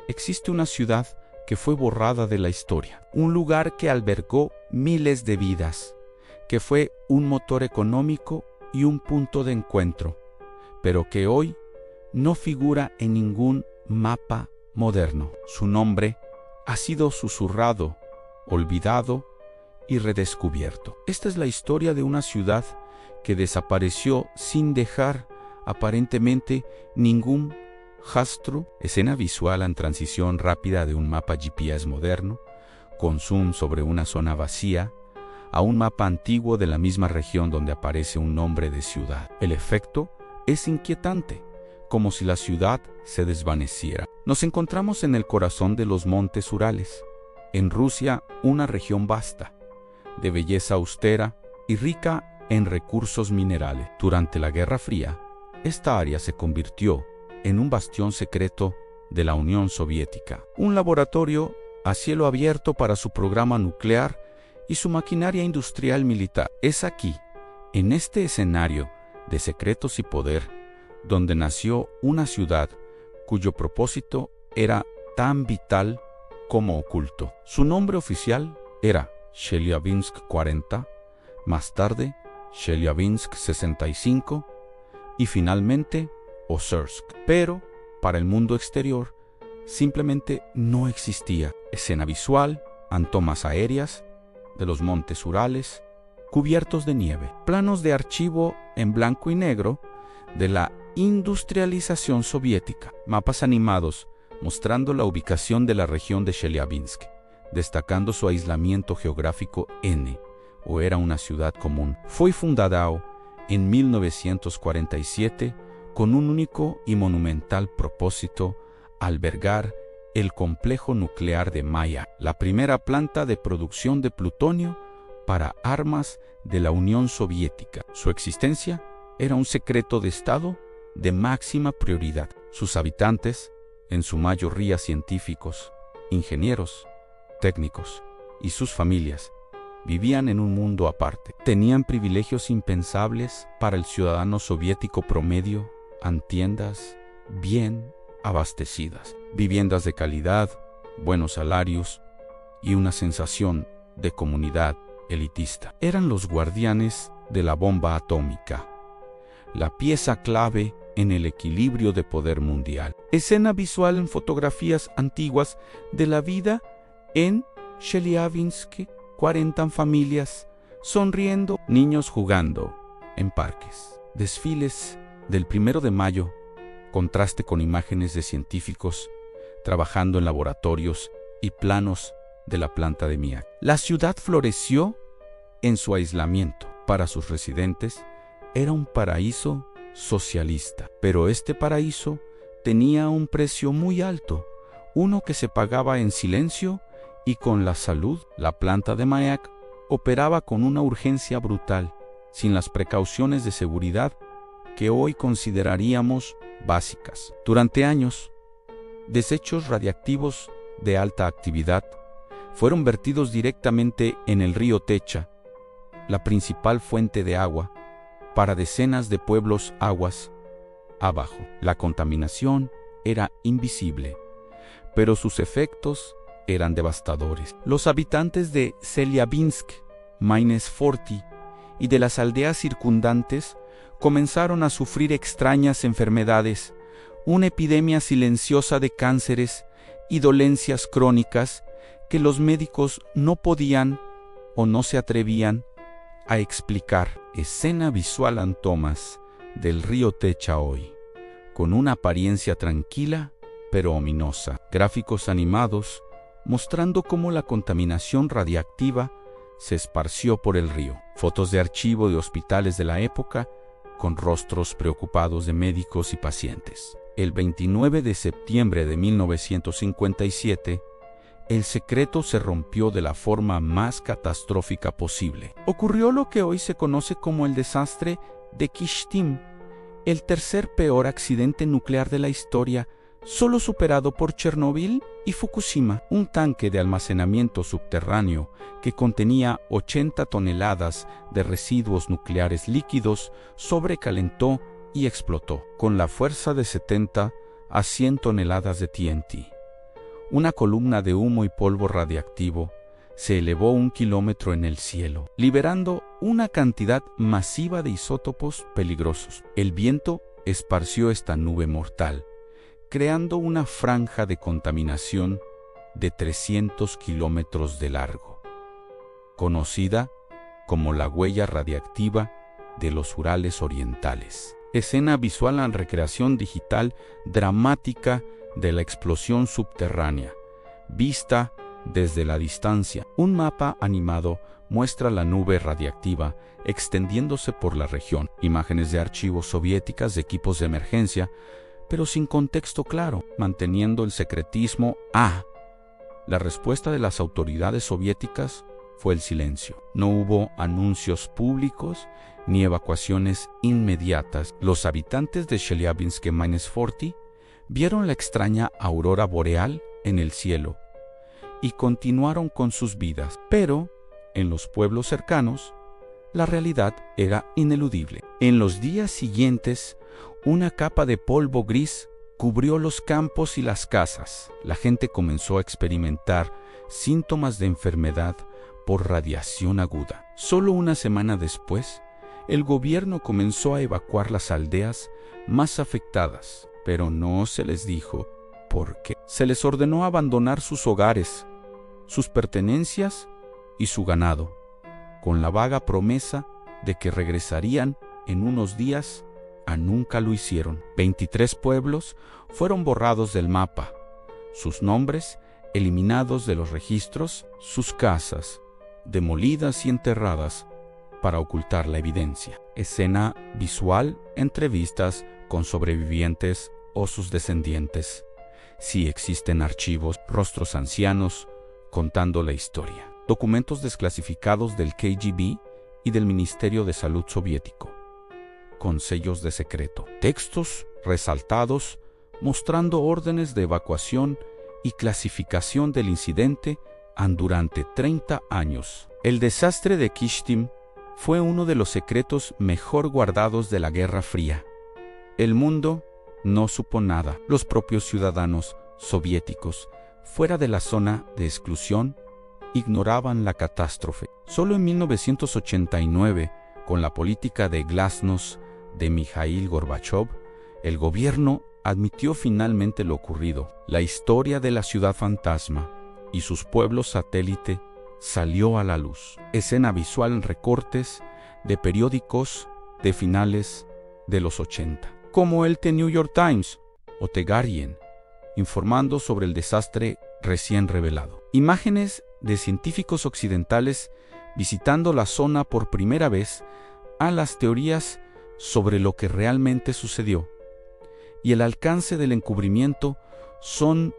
existe una ciudad que fue borrada de la historia, un lugar que albergó miles de vidas, que fue un motor económico y un punto de encuentro, pero que hoy no figura en ningún mapa moderno. Su nombre ha sido susurrado, olvidado y redescubierto. Esta es la historia de una ciudad que desapareció sin dejar aparentemente ningún rastro. Escena visual en transición rápida de un mapa GPS moderno, con zoom sobre una zona vacía, a un mapa antiguo de la misma región donde aparece un nombre de ciudad. El efecto es inquietante, como si la ciudad se desvaneciera. Nos encontramos en el corazón de los montes Urales, en Rusia, una región vasta, de belleza austera y rica en recursos minerales. Durante la Guerra Fría, esta área se convirtió en un bastión secreto de la Unión Soviética, un laboratorio a cielo abierto para su programa nuclear y su maquinaria industrial militar. Es aquí, en este escenario de secretos y poder, donde nació una ciudad cuyo propósito era tan vital como oculto. Su nombre oficial era Chelyabinsk 40, más tarde Chelyabinsk 65 y finalmente Ozersk. Pero para el mundo exterior simplemente no existía. Escena visual en tomas aéreas de los montes Urales cubiertos de nieve. Planos de archivo en blanco y negro de la industrialización soviética. Mapas animados mostrando la ubicación de la región de Chelyabinsk, destacando su aislamiento geográfico o era una ciudad común. Fue fundada en 1947 con un único y monumental propósito: albergar el complejo nuclear de Mayak, la primera planta de producción de plutonio para armas de la Unión Soviética. Su existencia era un secreto de Estado de máxima prioridad. Sus habitantes, en su mayoría científicos, ingenieros, técnicos y sus familias, vivían en un mundo aparte. Tenían privilegios impensables para el ciudadano soviético promedio, en tiendas bien abastecidas, viviendas de calidad, buenos salarios y una sensación de comunidad elitista. Eran los guardianes de la bomba atómica, la pieza clave en el equilibrio de poder mundial. Escena visual en fotografías antiguas de la vida en Chelyabinsk. 40 familias sonriendo, niños jugando en parques. Desfiles del 1 de mayo, contraste con imágenes de científicos trabajando en laboratorios y planos de la planta de Mayak. La ciudad floreció en su aislamiento. Para sus residentes era un paraíso socialista, pero este paraíso tenía un precio muy alto, uno que se pagaba en silencio y con la salud. La planta de Mayak operaba con una urgencia brutal, sin las precauciones de seguridad que hoy consideraríamos básicas. Durante años, desechos radiactivos de alta actividad fueron vertidos directamente en el río Techa, la principal fuente de agua para decenas de pueblos aguas abajo. La contaminación era invisible, pero sus efectos eran devastadores. Los habitantes de Chelyabinsk, Mainz-Forty y de las aldeas circundantes comenzaron a sufrir extrañas enfermedades, una epidemia silenciosa de cánceres y dolencias crónicas que los médicos no podían o no se atrevían a explicar. Escena visual en tomas del río Techa hoy, con una apariencia tranquila pero ominosa. Gráficos animados mostrando cómo la contaminación radiactiva se esparció por el río. Fotos de archivo de hospitales de la época con rostros preocupados de médicos y pacientes. El 29 de septiembre de 1957, el secreto se rompió de la forma más catastrófica posible. Ocurrió lo que hoy se conoce como el desastre de Kyshtym, el tercer peor accidente nuclear de la historia, solo superado por Chernóbil y Fukushima. Un tanque de almacenamiento subterráneo que contenía 80 toneladas de residuos nucleares líquidos sobrecalentó y explotó con la fuerza de 70 a 100 toneladas de TNT. Una columna de humo y polvo radiactivo se elevó 1 kilómetro en el cielo, liberando una cantidad masiva de isótopos peligrosos. El viento esparció esta nube mortal, creando una franja de contaminación de 300 kilómetros de largo, conocida como la huella radiactiva de los Urales orientales. Escena visual en recreación digital dramática de la explosión subterránea, vista desde la distancia. Un mapa animado muestra la nube radiactiva extendiéndose por la región. Imágenes de archivos soviéticas de equipos de emergencia, pero sin contexto claro, manteniendo el secretismo. La respuesta de las autoridades soviéticas fue el silencio. No hubo anuncios públicos ni evacuaciones inmediatas. Los habitantes de Chelyabinsk-Mainsforty vieron la extraña aurora boreal en el cielo y continuaron con sus vidas. Pero, en los pueblos cercanos, la realidad era ineludible. En los días siguientes, una capa de polvo gris cubrió los campos y las casas. La gente comenzó a experimentar síntomas de enfermedad por radiación aguda. Solo una semana después, el gobierno comenzó a evacuar las aldeas más afectadas, pero no se les dijo por qué. Se les ordenó abandonar sus hogares, sus pertenencias y su ganado, con la vaga promesa de que regresarían en unos días. Nunca lo hicieron. 23 pueblos fueron borrados del mapa, sus nombres eliminados de los registros, sus casas demolidas y enterradas para ocultar la evidencia. Escena visual, entrevistas con sobrevivientes o sus descendientes. Si existen archivos, rostros ancianos contando la historia. Documentos desclasificados del KGB y del Ministerio de Salud soviético, con sellos de secreto. Textos resaltados mostrando órdenes de evacuación y clasificación del incidente durante 30 años. El desastre de Kyshtym fue uno de los secretos mejor guardados de la Guerra Fría. El mundo no supo nada. Los propios ciudadanos soviéticos, fuera de la zona de exclusión, ignoraban la catástrofe. Solo en 1989, con la política de glasnost de Mikhail Gorbachov, el gobierno admitió finalmente lo ocurrido. La historia de la ciudad fantasma y sus pueblos satélite salió a la luz. Escena visual en recortes de periódicos de finales de los 80, como el The New York Times o The Guardian, informando sobre el desastre recién revelado. Imágenes de científicos occidentales visitando la zona por primera vez a las teorías sobre lo que realmente sucedió y el alcance del encubrimiento son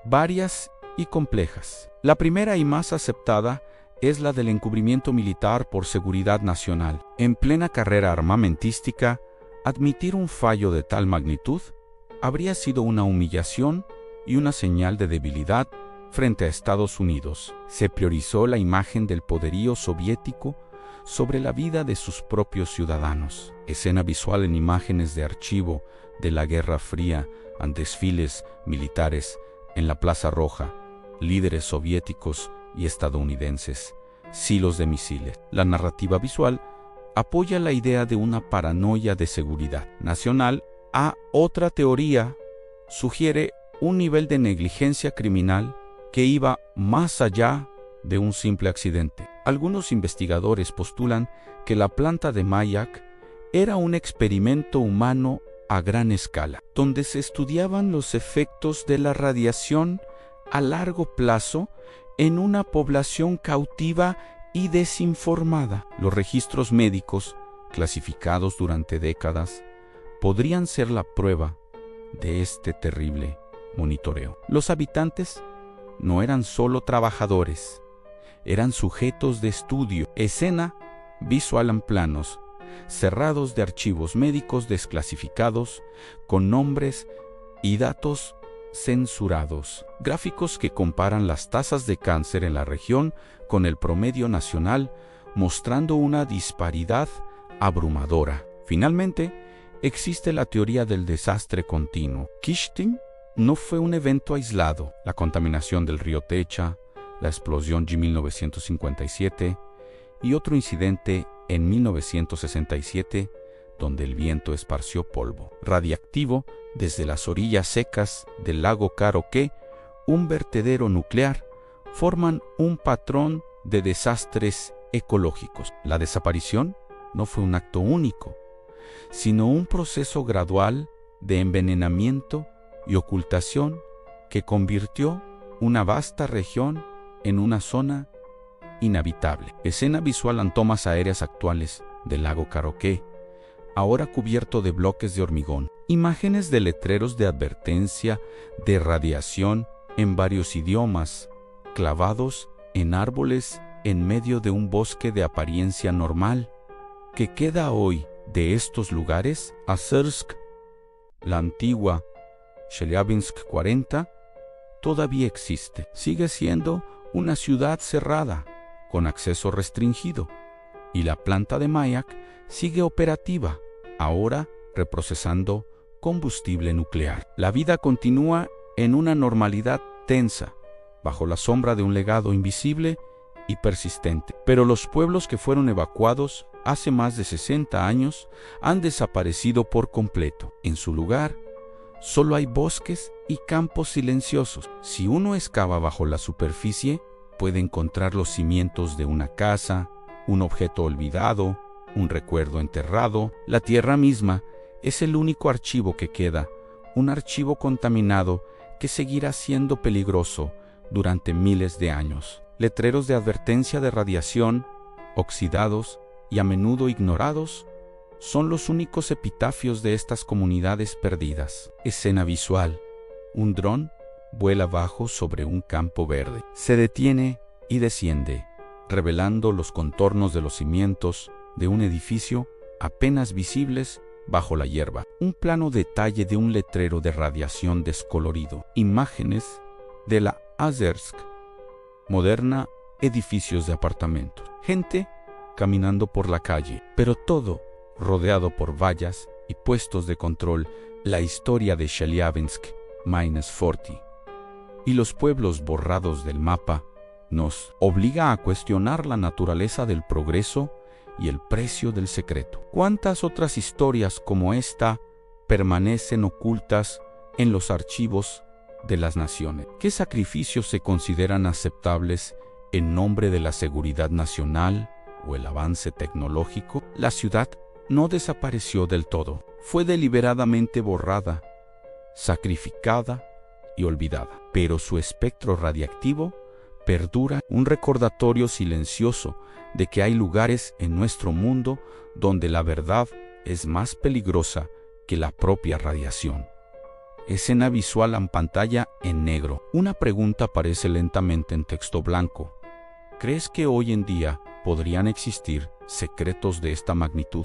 varias y complejas. La primera y más aceptada es la del encubrimiento militar por seguridad nacional. En plena carrera armamentística, admitir un fallo de tal magnitud habría sido una humillación y una señal de debilidad frente a Estados Unidos. Se priorizó la imagen del poderío soviético sobre la vida de sus propios ciudadanos. Escena visual en imágenes de archivo de la Guerra Fría en desfiles militares en la Plaza Roja, líderes soviéticos y estadounidenses, silos de misiles. La narrativa visual apoya la idea de una paranoia de seguridad nacional. Otra teoría sugiere un nivel de negligencia criminal que iba más allá de un simple accidente. Algunos investigadores postulan que la planta de Mayak era un experimento humano a gran escala, donde se estudiaban los efectos de la radiación a largo plazo en una población cautiva y desinformada. Los registros médicos, clasificados durante décadas, podrían ser la prueba de este terrible monitoreo. Los habitantes no eran solo trabajadores, eran sujetos de estudio. Escena visual en planos cerrados de archivos médicos desclasificados con nombres y datos censurados. Gráficos que comparan las tasas de cáncer en la región con el promedio nacional, mostrando una disparidad abrumadora. Finalmente, existe la teoría del desastre continuo. Kyshtym no fue un evento aislado. La contaminación del río Techa, la explosión de 1957 y otro incidente en 1967 donde el viento esparció polvo radiactivo desde las orillas secas del lago Caroque, un vertedero nuclear, forman un patrón de desastres ecológicos. La desaparición no fue un acto único, sino un proceso gradual de envenenamiento y ocultación que convirtió una vasta región en una zona inhabitable. Escena visual en tomas aéreas actuales del lago Caroque, ahora cubierto de bloques de hormigón. Imágenes de letreros de advertencia de radiación en varios idiomas, clavados en árboles en medio de un bosque de apariencia normal. ¿Qué queda hoy de estos lugares? Azersk, la antigua Chelyabinsk 40, todavía existe. Sigue siendo una ciudad cerrada, con acceso restringido, y la planta de Mayak sigue operativa, ahora reprocesando combustible nuclear. La vida continúa en una normalidad tensa, bajo la sombra de un legado invisible y persistente. Pero los pueblos que fueron evacuados hace más de 60 años han desaparecido por completo. En su lugar, solo hay bosques y campos silenciosos. Si uno excava bajo la superficie, puede encontrar los cimientos de una casa, un objeto olvidado, un recuerdo enterrado. La tierra misma es el único archivo que queda, un archivo contaminado que seguirá siendo peligroso durante miles de años. Letreros de advertencia de radiación, oxidados y a menudo ignorados, son los únicos epitafios de estas comunidades perdidas. Escena visual. Un dron vuela bajo sobre un campo verde. Se detiene y desciende, revelando los contornos de los cimientos de un edificio apenas visibles bajo la hierba. Un plano detalle de un letrero de radiación descolorido. Imágenes de la Azersk moderna, edificios de apartamentos. Gente caminando por la calle, pero todo rodeado por vallas y puestos de control. La historia de Chelyabinsk -40 y los pueblos borrados del mapa nos obliga a cuestionar la naturaleza del progreso y el precio del secreto. ¿Cuántas otras historias como esta permanecen ocultas en los archivos de las naciones? ¿Qué sacrificios se consideran aceptables en nombre de la seguridad nacional o el avance tecnológico? La ciudad no desapareció del todo, fue deliberadamente borrada, sacrificada y olvidada, pero su espectro radiactivo perdura, un recordatorio silencioso de que hay lugares en nuestro mundo donde la verdad es más peligrosa que la propia radiación. Escena visual en pantalla en negro. Una pregunta aparece lentamente en texto blanco. ¿Crees que hoy en día podrían existir secretos de esta magnitud?